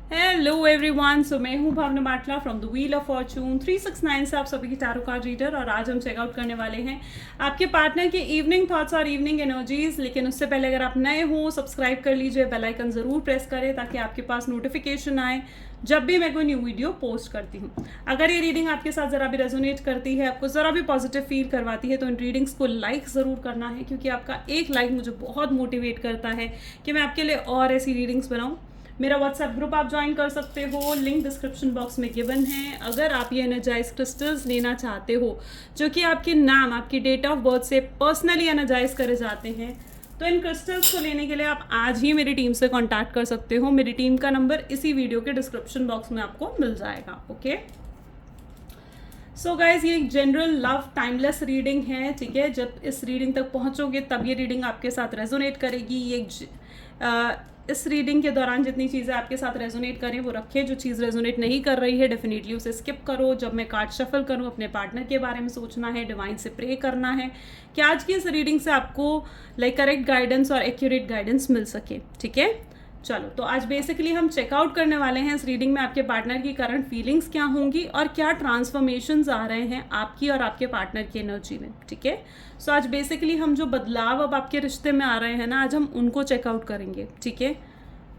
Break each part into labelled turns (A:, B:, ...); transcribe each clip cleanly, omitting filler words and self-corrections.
A: Hello everyone, so मैं हूं Bhavna Batla from the wheel of fortune 369 से आप सभी की टैरो कार्ड रीडर। और आज हम चेकआउट करने वाले हैं आपके पार्टनर के इवनिंग थॉट्स और इवनिंग एनर्जीज। लेकिन उससे पहले अगर आप नए हो सब्सक्राइब कर लीजिए, बेल आइकन ज़रूर प्रेस करें ताकि आपके पास नोटिफिकेशन आए जब भी मैं कोई न्यू वीडियो पोस्ट करती हूँ। अगर ये रीडिंग आपके साथ ज़रा भी रेजोनेट करती है, आपको ज़रा भी पॉजिटिव फील करवाती है, तो इन रीडिंग्स को लाइक ज़रूर करना है, क्योंकि आपका एक लाइक मुझे बहुत मोटिवेट करता है कि मैं आपके लिए और ऐसी रीडिंग्स बनाऊँ। मेरा व्हाट्सएप ग्रुप आप ज्वाइन कर सकते हो, लिंक डिस्क्रिप्शन बॉक्स में गिवन है। अगर आप ये एनर्जाइज क्रिस्टल्स लेना चाहते हो जो कि आपके नाम, आपकी डेट ऑफ बर्थ से पर्सनली एनर्जाइज करे जाते हैं, तो इन क्रिस्टल्स को लेने के लिए आप आज ही मेरी टीम से कांटेक्ट कर सकते हो। मेरी टीम का नंबर इसी वीडियो के डिस्क्रिप्शन बॉक्स में आपको मिल जाएगा। ओके, सो गाइज, ये एक जनरल लव टाइमलेस रीडिंग है। ठीक है, जब इस रीडिंग तक पहुंचोगे तब ये रीडिंग आपके साथ रेजोनेट करेगी। इस रीडिंग के दौरान जितनी चीज़ें आपके साथ रेजोनेट करें वो रखें, जो चीज़ रेजोनेट नहीं कर रही है डेफिनेटली उसे स्किप करो। जब मैं कार्ड शफल करूँ, अपने पार्टनर के बारे में सोचना है, डिवाइन से प्रे करना है कि आज की इस रीडिंग से आपको करेक्ट गाइडेंस और एक्यूरेट गाइडेंस मिल सके। ठीक है, चलो, तो आज बेसिकली हम चेकआउट करने वाले हैं इस रीडिंग में आपके पार्टनर की करंट फीलिंग्स क्या होंगी और क्या ट्रांसफॉर्मेशंस आ रहे हैं आपकी और आपके पार्टनर की एनर्जी में। ठीक है, सो आज बेसिकली हम जो बदलाव अब आपके रिश्ते में आ रहे हैं ना, आज हम उनको चेकआउट करेंगे। ठीक है,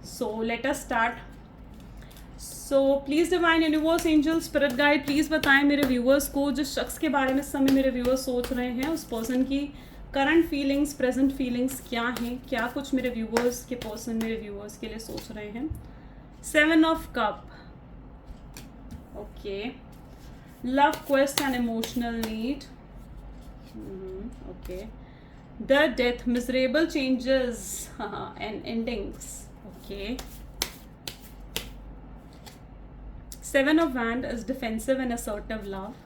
A: सो let us start. So please divine universe, angel, spirit guide, please बताएं मेरे व्यूअर्स को, जिस शख्स के बारे में इस समय मेरे व्यूअर्स सोच रहे हैं, उस पर्सन की करंट फीलिंग्स, प्रेजेंट फीलिंग्स क्या हैं, क्या कुछ मेरे व्यूअर्स के पर्सन मेरे व्यूअर्स के लिए सोच रहे हैं। 7 of cup, okay, love quest and emotional need, okay, the death, miserable changes and endings, okay. 7 of Wands is defensive and assertive love.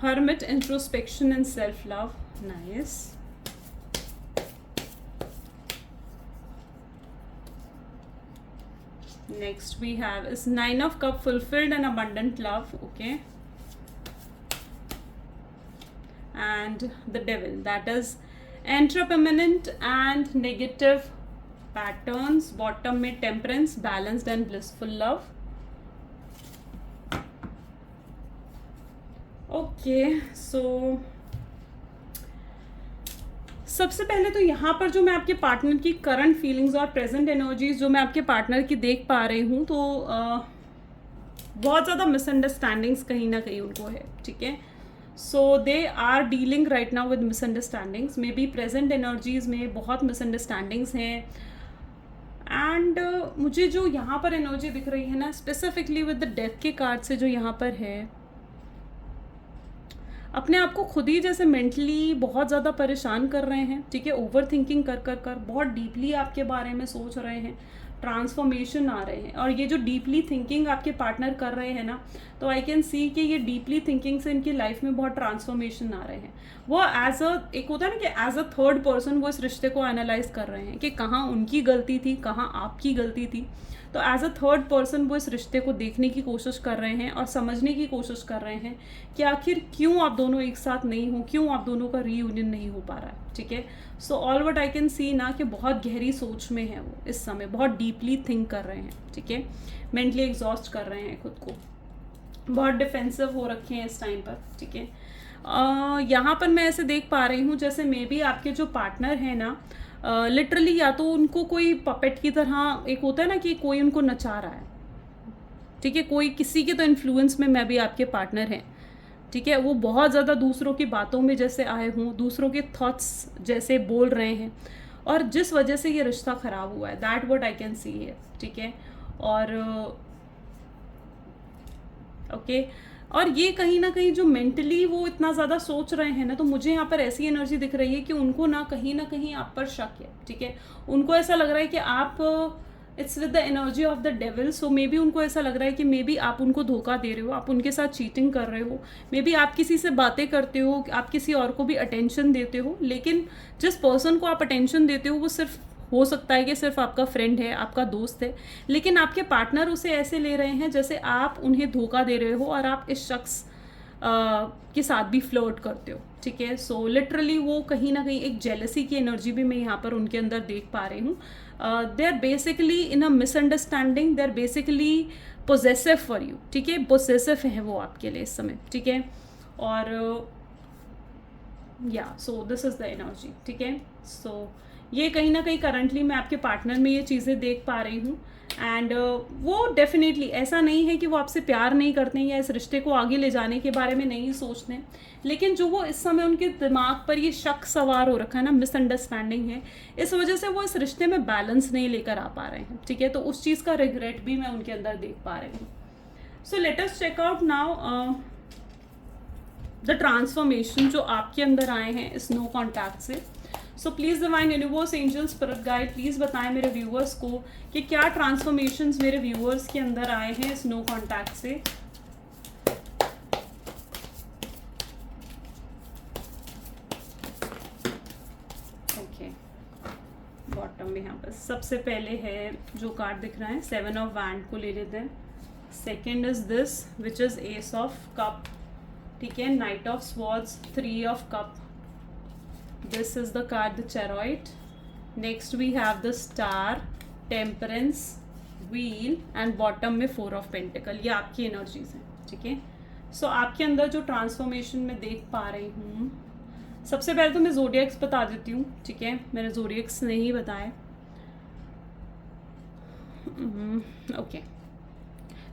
A: Hermit, introspection and self-love. Nice. Next we have is 9 of Cup, fulfilled and abundant love. Okay. And the Devil, that is entrepreneurial and negative patterns. Bottom में temperance, balanced and blissful love. Okay, so सबसे पहले तो यहाँ पर जो मैं आपके partner की करंट फीलिंग्स और प्रेजेंट एनर्जीज जो मैं आपके पार्टनर की देख पा रही हूँ, तो बहुत ज़्यादा मिसअंडरस्टैंडिंग्स कहीं ना कहीं उनको है। ठीक है, so they are dealing right now with misunderstandings. Maybe present energies में बहुत मिसअंडरस्टैंडिंग्स हैं। एंड मुझे जो यहाँ पर एनर्जी दिख रही है ना, स्पेसिफिकली विद द डेथ के कार्ड से जो यहाँ पर है, अपने आप को खुद ही जैसे मेंटली बहुत ज़्यादा परेशान कर रहे हैं। ठीक है, ओवर थिंकिंग कर कर कर बहुत डीपली आपके बारे में सोच रहे हैं, ट्रांसफॉर्मेशन आ रहे हैं। और ये जो डीपली थिंकिंग आपके पार्टनर कर रहे हैं ना, तो आई कैन सी कि ये डीपली थिंकिंग से इनकी लाइफ में बहुत ट्रांसफॉर्मेशन आ रहे हैं। वो एक होता है ना कि एज अ थर्ड पर्सन वो इस रिश्ते को एनालाइज कर रहे हैं कि कहाँ उनकी गलती थी, कहाँ आपकी गलती थी। तो एज अ थर्ड पर्सन वो इस रिश्ते को देखने की कोशिश कर रहे हैं और समझने की कोशिश कर रहे हैं कि आखिर क्यों आप दोनों एक साथ नहीं हो, क्यों आप दोनों का रीयूनियन नहीं हो पा रहा है। ठीक है, so all what I can सी ना कि बहुत गहरी सोच में है वो इस समय, बहुत डीपली थिंक कर रहे हैं। ठीक है, मेंटली एग्जॉस्ट कर रहे हैं खुद को, बहुत डिफेंसिव हो रखे हैं इस टाइम पर। ठीक है, यहाँ पर मैं ऐसे देख पा रही हूँ जैसे मे बी आपके जो पार्टनर है ना, लिटरली या तो उनको कोई पपेट की तरह, एक होता है ना कि कोई उनको नचा रहा है। ठीक है, कोई किसी के तो इन्फ्लुएंस में मैं भी आपके पार्टनर हैं। ठीक है, वो बहुत ज़्यादा दूसरों की बातों में जैसे आए हों, दूसरों के थॉट्स जैसे बोल रहे हैं, और जिस वजह से ये रिश्ता ख़राब हुआ है, दैट व्हाट आई कैन सी है। ठीक है, और ओके, और ये कहीं ना कहीं जो मेंटली वो इतना ज़्यादा सोच रहे हैं ना, तो मुझे यहाँ पर ऐसी एनर्जी दिख रही है कि उनको ना कहीं आप पर शक है। ठीक है, उनको ऐसा लग रहा है कि आप, it's with the energy of the devil. So may be उनको ऐसा लग रहा है कि मे बी आप उनको धोखा दे रहे हो, आप उनके साथ चीटिंग कर रहे हो, मे बी आप किसी से बातें करते हो, आप किसी और को भी अटेंशन देते हो, लेकिन जिस पर्सन को आप अटेंशन देते हो वो सिर्फ हो सकता है कि सिर्फ आपका फ्रेंड है, आपका दोस्त है, लेकिन आपके पार्टनर उसे ऐसे ले रहे हैं जैसे आप उन्हें धोखा दे रहे हो और आप इस शख्स के साथ भी फ्लर्ट करते हो, ठीक है। सो लिटरली वो कहीं ना कहीं एक जेलसी की एनर्जी भी मैं यहाँ पर उनके अंदर देख पा रही हूँ। They are basically in a misunderstanding, they are basically possessive for you, ठीक है। पोजेसिव है वो आपके लिए इस समय, ठीक है। और या so this is the energy, ठीक है। सो ये कहीं ना कहीं करंटली मैं आपके पार्टनर में ये चीज़ें देख पा रही हूँ। एंड वो डेफिनेटली ऐसा नहीं है कि वो आपसे प्यार नहीं करते हैं या इस रिश्ते को आगे ले जाने के बारे में नहीं सोचते हैं, लेकिन जो वो इस समय उनके दिमाग पर ये शक सवार हो रखा है ना, मिसअंडरस्टैंडिंग है, इस वजह से वो इस रिश्ते में बैलेंस नहीं लेकर आ पा रहे हैं, ठीक है। तो उस चीज़ का रिग्रेट भी मैं उनके अंदर देख पा रही हूँ। So let us check out now the transformation जो आपके अंदर आए हैं इस नो कॉन्टैक्ट से। So please divine universe, angel, spirit guide, please बताएं मेरे व्यूअर्स को कि क्या ट्रांसफॉर्मेशंस मेरे व्यूअर्स के अंदर आए हैं इस नो कॉन्टैक्ट से। ओके, बॉटम में यहाँ पर सबसे पहले है जो कार्ड दिख रहा है 7 ऑफ वैंड को ले लेते हैं। Second is this which is S of cup, ठीक है। Night of swords, 3 of cup, this is the card the chariot. Next we have the star, temperance, wheel and bottom में 4 of pentacle। ये आपकी energies हैं, ठीक है। सो आपके अंदर जो ट्रांसफॉर्मेशन मैं देख पा रही हूँ, सबसे पहले तो मैं जोडिएक्स बता देती हूँ, ठीक है। मेरे जोडिएक्स नहीं बताए, ओके।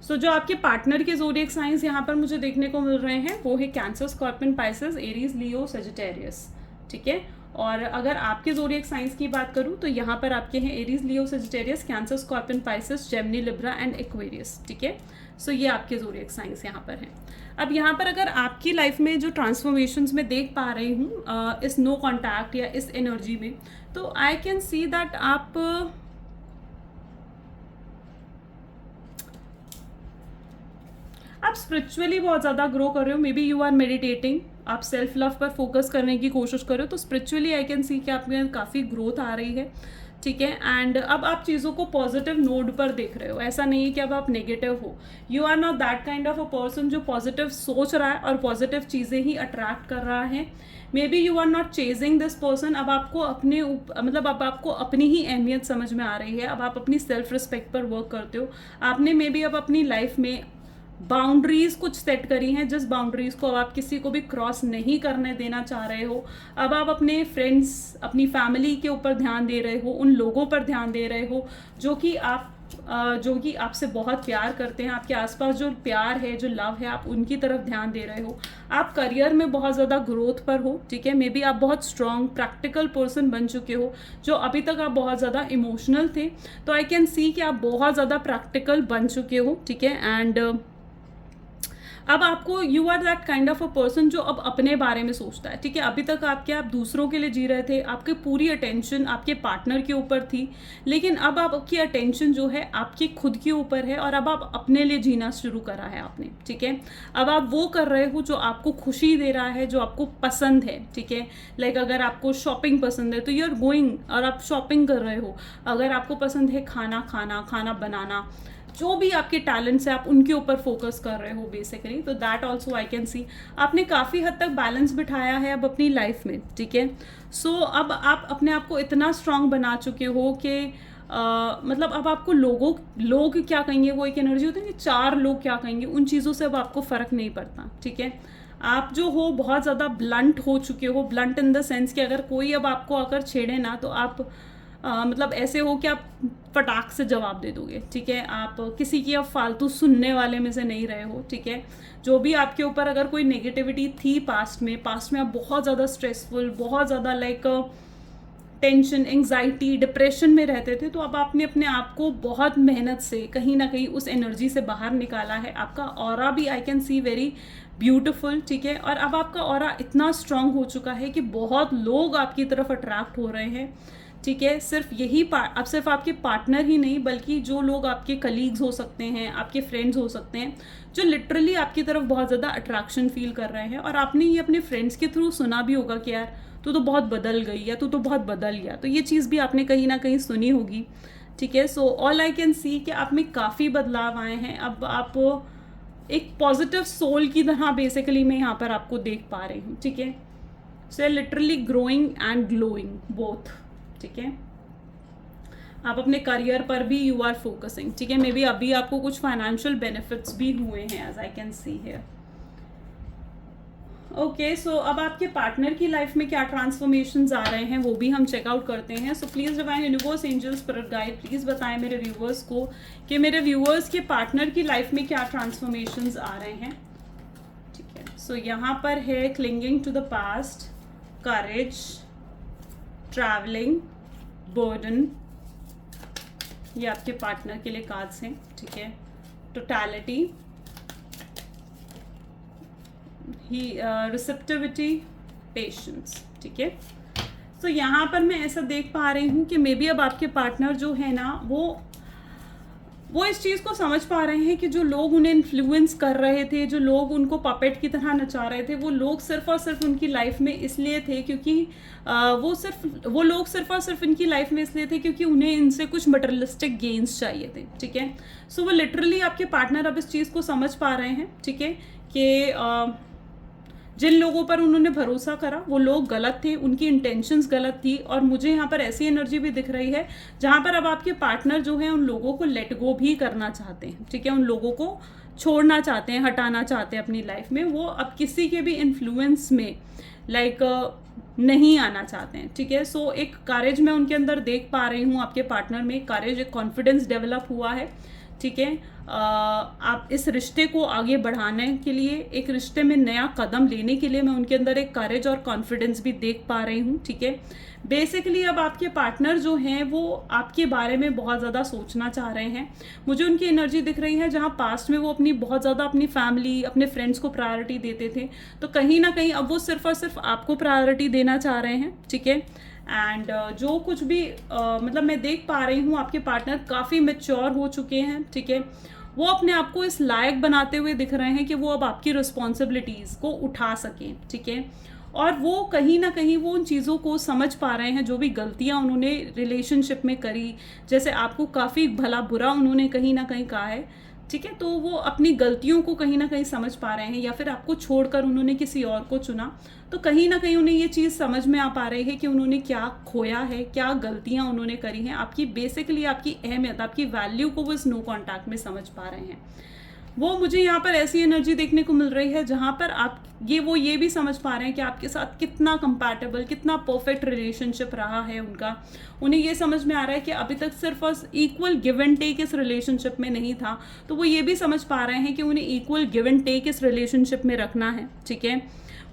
A: सो जो आपके पार्टनर के जोडिएक साइंस यहाँ पर मुझे देखने को मिल रहे हैं वो है कैंसर, स्कॉर्पियन, पाइसेस, एरीज, लियो, सजिटेरियस, ठीक है। और अगर आपके ज़ोडिएक साइंस की बात करूँ तो यहाँ पर आपके हैं Aries, Leo, Sagittarius, cancer, scorpion, Pisces, Gemini, Libra and Aquarius, ठीक है। सो ये आपके ज़ोडिएक साइंस यहाँ पर हैं। अब यहाँ पर अगर आपकी लाइफ में जो ट्रांसफॉर्मेशंस मैं देख पा रही हूँ इस नो कॉन्टैक्ट या इस एनर्जी में, तो आई कैन सी दैट आप स्पिरिचुअली बहुत ज़्यादा ग्रो कर रहे हो। Maybe you are meditating, आप सेल्फ लव पर फोकस करने की कोशिश कर रहे हो, तो स्पिरिचुअली आई कैन सी कि आप में काफ़ी ग्रोथ आ रही है, ठीक है। एंड अब आप चीज़ों को पॉजिटिव नोड पर देख रहे हो, ऐसा नहीं है कि अब आप नेगेटिव हो। You are not that kind of a person जो पॉजिटिव सोच रहा है और पॉजिटिव चीज़ें ही अट्रैक्ट कर रहा है। Maybe you are not chasing this person. अब आपको अपने मतलब अब आपको अपनी ही अहमियत समझ में आ रही है, अब आप अपनी सेल्फ रिस्पेक्ट पर वर्क करते हो। आपने मे बी अब अपनी लाइफ में बाउंड्रीज कुछ सेट करी हैं, जिस बाउंड्रीज को अब आप किसी को भी क्रॉस नहीं करने देना चाह रहे हो। अब आप अपने फ्रेंड्स, अपनी फैमिली के ऊपर ध्यान दे रहे हो, उन लोगों पर ध्यान दे रहे हो जो कि आपसे बहुत प्यार करते हैं। आपके आसपास जो प्यार है, जो लव है, आप उनकी तरफ ध्यान दे रहे हो। आप करियर में बहुत ज़्यादा ग्रोथ पर हो, ठीक है। मे बी आप बहुत स्ट्रॉन्ग प्रैक्टिकल पर्सन बन चुके हो, जो अभी तक आप बहुत ज़्यादा इमोशनल थे, तो आई कैन सी कि आप बहुत ज़्यादा प्रैक्टिकल बन चुके हो, ठीक है। एंड अब आपको you are that kind of a person जो अब अपने बारे में सोचता है, ठीक है। अभी तक आप दूसरों के लिए जी रहे थे, आपकी पूरी अटेंशन आपके पार्टनर के ऊपर थी, लेकिन अब आपकी अटेंशन जो है आपकी खुद के ऊपर है और अब आप अपने लिए जीना शुरू करा है आपने, ठीक है। अब आप वो कर रहे हो जो आपको खुशी दे रहा है, जो आपको पसंद है, ठीक है। लाइक अगर आपको शॉपिंग पसंद है तो यू आर गोइंग और आप शॉपिंग कर रहे हो। अगर आपको पसंद है खाना बनाना, जो भी आपके टैलेंट्स है आप उनके ऊपर फोकस कर रहे हो बेसिकली। तो दैट ऑल्सो आई कैन सी आपने काफ़ी हद तक बैलेंस बिठाया है अब अपनी लाइफ में, ठीक है। सो अब आप अपने आप को इतना स्ट्रांग बना चुके हो कि मतलब अब आपको लोग क्या कहेंगे, वो एक एनर्जी होती है कि 4 लोग क्या कहेंगे, उन चीज़ों से अब आपको फ़र्क नहीं पड़ता, ठीक है। आप जो हो बहुत ज़्यादा ब्लंट हो चुके हो, ब्लंट इन द सेंस कि अगर कोई अब आपको आकर छेड़े ना तो आप मतलब ऐसे हो कि आप फटाक से जवाब दे दोगे, ठीक है। आप किसी की अब फालतू सुनने वाले में से नहीं रहे हो, ठीक है। जो भी आपके ऊपर अगर कोई नेगेटिविटी थी पास्ट में आप बहुत ज़्यादा स्ट्रेसफुल, बहुत ज़्यादा लाइक टेंशन, एंग्जाइटी, डिप्रेशन में रहते थे, तो अब आपने अपने आप को बहुत मेहनत से कहीं ना कहीं उस एनर्जी से बाहर निकाला है। आपका ऑरा भी आई कैन सी वेरी ब्यूटिफुल, ठीक है। और अब आपका ऑरा इतना स्ट्रांग हो चुका है कि बहुत लोग आपकी तरफ अट्रैक्ट हो रहे हैं, ठीक है। अब सिर्फ आपके पार्टनर ही नहीं बल्कि जो लोग आपके कलीग्स हो सकते हैं, आपके फ्रेंड्स हो सकते हैं, जो लिटरली आपकी तरफ बहुत ज़्यादा अट्रैक्शन फील कर रहे हैं। और आपने ये अपने फ्रेंड्स के थ्रू सुना भी होगा कि यार तू तो बहुत बदल गई या तू तो बहुत बदल गया, तो ये चीज़ भी आपने कहीं ना कहीं सुनी होगी, ठीक है। सो ऑल आई कैन सी कि आप में काफ़ी बदलाव आए हैं। अब आप एक पॉजिटिव सोल की तरह बेसिकली मैं यहाँ पर आपको देख पा रही हूँ, ठीक है। So literally growing and glowing both, ठीक है। आप अपने करियर पर भी यू आर फोकसिंग, ठीक है। मे बी अभी आपको कुछ फाइनेंशियल बेनिफिट्स भी हुए हैं, as I can see here. Okay, so अब आपके पार्टनर की लाइफ में क्या ट्रांसफॉर्मेशंस आ रहे हैं वो भी हम चेकआउट करते हैं। सो please divine universe angel spirit guide please बताएं मेरे व्यूअर्स को कि मेरे व्यूअर्स के पार्टनर की लाइफ में क्या ट्रांसफॉर्मेशंस आ रहे हैं, ठीक है। सो यहाँ पर है clinging to the past, courage, travelling, burden, ये आपके पार्टनर के लिए कार्ड्स हैं, ठीक है। टोटैलिटी, ही रिसेप्टिविटी, पेशेंस, ठीक है। तो यहाँ पर मैं ऐसा देख पा रही हूँ कि मे बी अब आपके पार्टनर जो है ना वो इस चीज़ को समझ पा रहे हैं कि जो लोग उन्हें इन्फ्लुएंस कर रहे थे, जो लोग उनको पपेट की तरह नचा रहे थे, वो लोग सिर्फ और सिर्फ उनकी लाइफ में इसलिए थे क्योंकि वो लोग सिर्फ और सिर्फ इनकी लाइफ में इसलिए थे क्योंकि उन्हें इनसे कुछ मटेरियलिस्टिक गेन्स चाहिए थे, ठीक है। सो वो लिटरली आपके पार्टनर अब इस चीज़ को समझ पा रहे हैं, ठीक है, कि जिन लोगों पर उन्होंने भरोसा करा वो लोग गलत थे, उनकी इंटेंशंस गलत थी। और मुझे यहाँ पर ऐसी एनर्जी भी दिख रही है जहाँ पर अब आपके पार्टनर जो है उन लोगों को लेट गो भी करना चाहते हैं, ठीक है। उन लोगों को छोड़ना चाहते हैं, हटाना चाहते हैं अपनी लाइफ में। वो अब किसी के भी इन्फ्लुएंस में नहीं आना चाहते हैं, ठीक है। सो एक करेज मैं उनके अंदर देख पा रही हूँ, आपके पार्टनर में करेज, एक कॉन्फिडेंस डेवलप हुआ है, ठीक है। आप इस रिश्ते को आगे बढ़ाने के लिए, एक रिश्ते में नया कदम लेने के लिए मैं उनके अंदर एक करेज और कॉन्फिडेंस भी देख पा रही हूँ, ठीक है। बेसिकली अब आपके पार्टनर जो हैं वो आपके बारे में बहुत ज़्यादा सोचना चाह रहे हैं। मुझे उनकी एनर्जी दिख रही है जहाँ पास्ट में वो बहुत ज़्यादा अपनी फैमिली, अपने फ्रेंड्स को प्रायोरिटी देते थे, तो कहीं ना कहीं अब वो सिर्फ और सिर्फ आपको प्रायोरिटी देना चाह रहे हैं, ठीक है। एंड जो कुछ भी मतलब मैं देख पा रही हूँ, आपके पार्टनर काफ़ी मैच्योर हो चुके हैं, ठीक है। वो अपने आप को इस लायक बनाते हुए दिख रहे हैं कि वो अब आपकी रिस्पॉन्सिबिलिटीज़ को उठा सकें, ठीक है। और वो कहीं ना कहीं वो उन चीज़ों को समझ पा रहे हैं, जो भी गलतियाँ उन्होंने रिलेशनशिप में करी, जैसे आपको काफ़ी भला बुरा उन्होंने कहीं ना कहीं कहा है, ठीक है। तो वो अपनी गलतियों को कहीं ना कहीं समझ पा रहे हैं, या फिर आपको छोड़कर उन्होंने किसी और को चुना, तो कहीं ना कहीं उन्हें ये चीज़ समझ में आ पा रही है कि उन्होंने क्या खोया है, क्या गलतियां उन्होंने करी हैं। आपकी बेसिकली आपकी अहमियत, आपकी वैल्यू को वो इस नो कॉन्टैक्ट में समझ पा रहे हैं। वो मुझे यहाँ पर ऐसी एनर्जी देखने को मिल रही है जहाँ पर आप ये भी समझ पा रहे हैं कि आपके साथ कितना कंपैटिबल, कितना परफेक्ट रिलेशनशिप रहा है उनका। उन्हें ये समझ में आ रहा है कि अभी तक सिर्फ इक्वल गिव एंड टेक इस रिलेशनशिप में नहीं था, तो वो ये भी समझ पा रहे हैं कि उन्हें इक्वल गिव एंड टेक इस रिलेशनशिप में रखना है, ठीक है।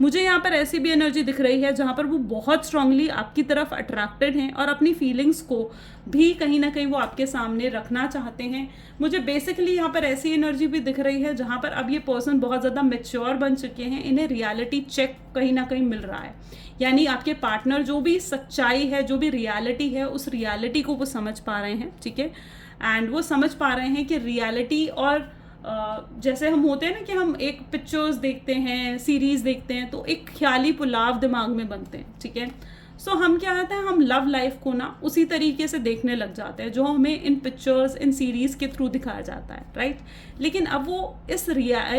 A: मुझे यहाँ पर ऐसी भी एनर्जी दिख रही है जहाँ पर वो बहुत स्ट्रांगली आपकी तरफ अट्रैक्टेड हैं और अपनी फीलिंग्स को भी कहीं ना कहीं वो आपके सामने रखना चाहते हैं। मुझे बेसिकली यहाँ पर ऐसी एनर्जी भी दिख रही है जहाँ पर अब ये पर्सन बहुत ज़्यादा मैच्योर बन चुके हैं, इन्हें रियलिटी चेक कहीं ना कहीं मिल रहा है। यानी आपके पार्टनर जो भी सच्चाई है, जो भी रियलिटी है, उस रियलिटी को वो समझ पा रहे हैं, ठीक है। एंड वो समझ पा रहे हैं कि रियलिटी और जैसे हम होते हैं ना कि हम एक पिक्चर्स देखते हैं, सीरीज देखते हैं, तो एक ख्याली पुलाव दिमाग में बनते हैं, ठीक है। सो हम क्या होता है, हम लव लाइफ को ना उसी तरीके से देखने लग जाते हैं जो हमें इन पिक्चर्स, इन सीरीज के थ्रू दिखाया जाता है, राइट। लेकिन अब वो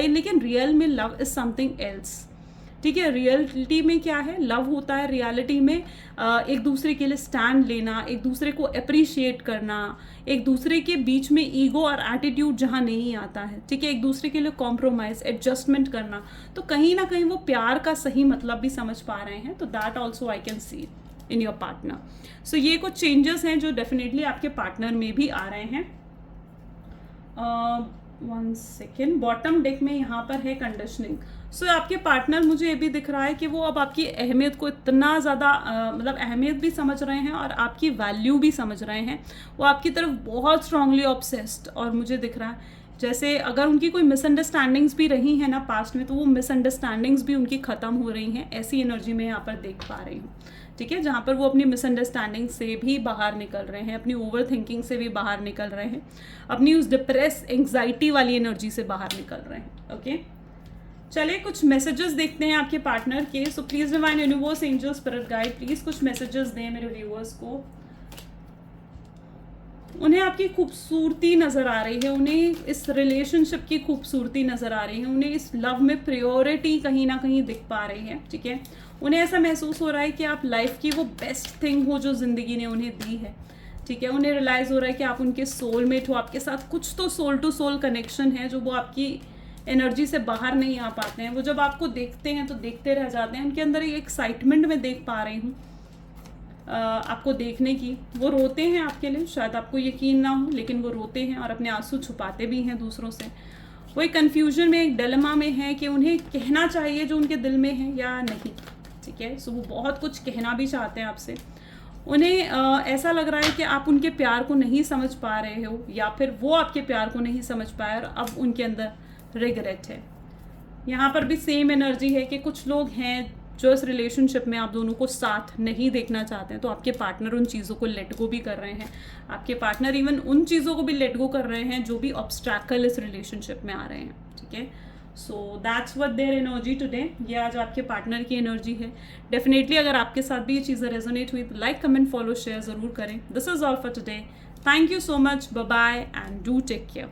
A: लेकिन रियल में लव इज समथिंग एल्स, ठीक है। रियलिटी में क्या है, लव होता है रियलिटी में एक दूसरे के लिए स्टैंड लेना, एक दूसरे को अप्रिशिएट करना, एक दूसरे के बीच में ईगो और एटीट्यूड जहाँ नहीं आता है, ठीक है, एक दूसरे के लिए कॉम्प्रोमाइज, एडजस्टमेंट करना। तो कहीं ना कहीं वो प्यार का सही मतलब भी समझ पा रहे हैं। तो that also I can see in your partner. So ये कुछ चेंजेस हैं जो डेफिनेटली आपके पार्टनर में भी आ रहे हैं। 1 सेकेंड, बॉटम डेक में यहाँ पर है कंडीशनिंग। सो आपके पार्टनर, मुझे ये भी दिख रहा है कि वो अब आपकी अहमियत को इतना ज़्यादा मतलब अहमियत भी समझ रहे हैं और आपकी वैल्यू भी समझ रहे हैं। वो आपकी तरफ बहुत स्ट्रांगली ऑब्सेस्ड, और मुझे दिख रहा है जैसे अगर उनकी कोई मिसअंडरस्टैंडिंग्स भी रही हैं ना पास्ट में, तो वो मिसअंडरस्टैंडिंग्स भी उनकी ख़त्म हो रही हैं। ऐसी एनर्जी मैं यहाँ पर देख पा रही हूँ, ठीक है, जहाँ पर वो अपनी मिसअंडरस्टैंडिंग से भी बाहर निकल रहे हैं, अपनी ओवर थिंकिंग से भी बाहर निकल रहे हैं, अपनी उस डिप्रेस एंग्जाइटी वाली एनर्जी से बाहर निकल रहे हैं। ओके, चलिए कुछ मैसेजेस देखते हैं आपके पार्टनर के। सो please divine universe, angel, spirit guide, please कुछ मैसेजेस दें मेरे व्यूअर्स को। उन्हें आपकी खूबसूरती नज़र आ रही है, उन्हें इस रिलेशनशिप की खूबसूरती नज़र आ रही है, उन्हें इस लव में प्रायोरिटी कहीं ना कहीं दिख पा रही है, ठीक है। उन्हें ऐसा महसूस हो रहा है कि आप लाइफ की वो बेस्ट थिंग हो जो ज़िंदगी ने उन्हें दी है, ठीक है। उन्हें रियलाइज़ हो रहा है कि आप उनके सोलमेट हो, आपके साथ कुछ तो सोल टू सोल कनेक्शन है जो वो आपकी एनर्जी से बाहर नहीं आ पाते हैं। वो जब आपको देखते हैं तो देखते रह जाते हैं। उनके अंदर एक एक्साइटमेंट मैं देख पा रही हूँ आपको देखने की। वो रोते हैं आपके लिए, शायद आपको यकीन ना हो, लेकिन वो रोते हैं और अपने आंसू छुपाते भी हैं दूसरों से। वो एक कन्फ्यूजन में, एक डिलेमा में है कि उन्हें कहना चाहिए जो उनके दिल में है या नहीं, ठीक है। सो वो बहुत कुछ कहना भी चाहते हैं आपसे। उन्हें ऐसा लग रहा है कि आप उनके प्यार को नहीं समझ पा रहे हो, या फिर वो आपके प्यार को नहीं समझ पाए और अब उनके अंदर रिग्रेट है। यहाँ पर भी सेम एनर्जी है कि कुछ लोग हैं जो इस रिलेशनशिप में आप दोनों को साथ नहीं देखना चाहते हैं, तो आपके पार्टनर उन चीज़ों को लेट गो भी कर रहे हैं। आपके पार्टनर इवन उन चीज़ों को भी लेट गो कर रहे हैं जो भी ऑब्स्ट्रैकल इस रिलेशनशिप में आ रहे हैं, ठीक है। So that's what their energy today. ये आज आपके पार्टनर की एनर्जी है। डेफिनेटली अगर आपके साथ भी ये चीज़ें रेजोनेट हुई तो लाइक, कमेंट, फॉलो, शेयर ज़रूर करें। This is all for today. Thank you so much, bye bye and do take care.